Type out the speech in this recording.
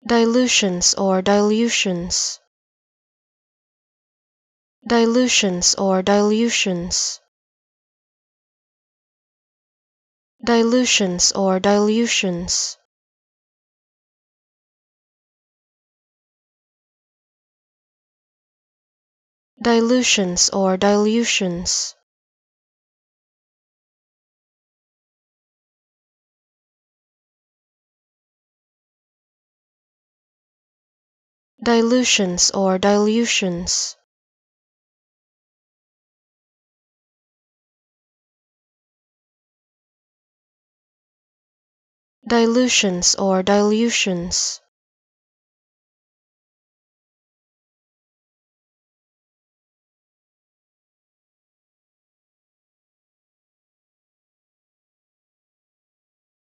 Dilutions or dilutions. Dilutions or dilutions. Dilutions or dilutions. Dilutions or dilutions. Dilutions or dilutions. Dilutions or dilutions.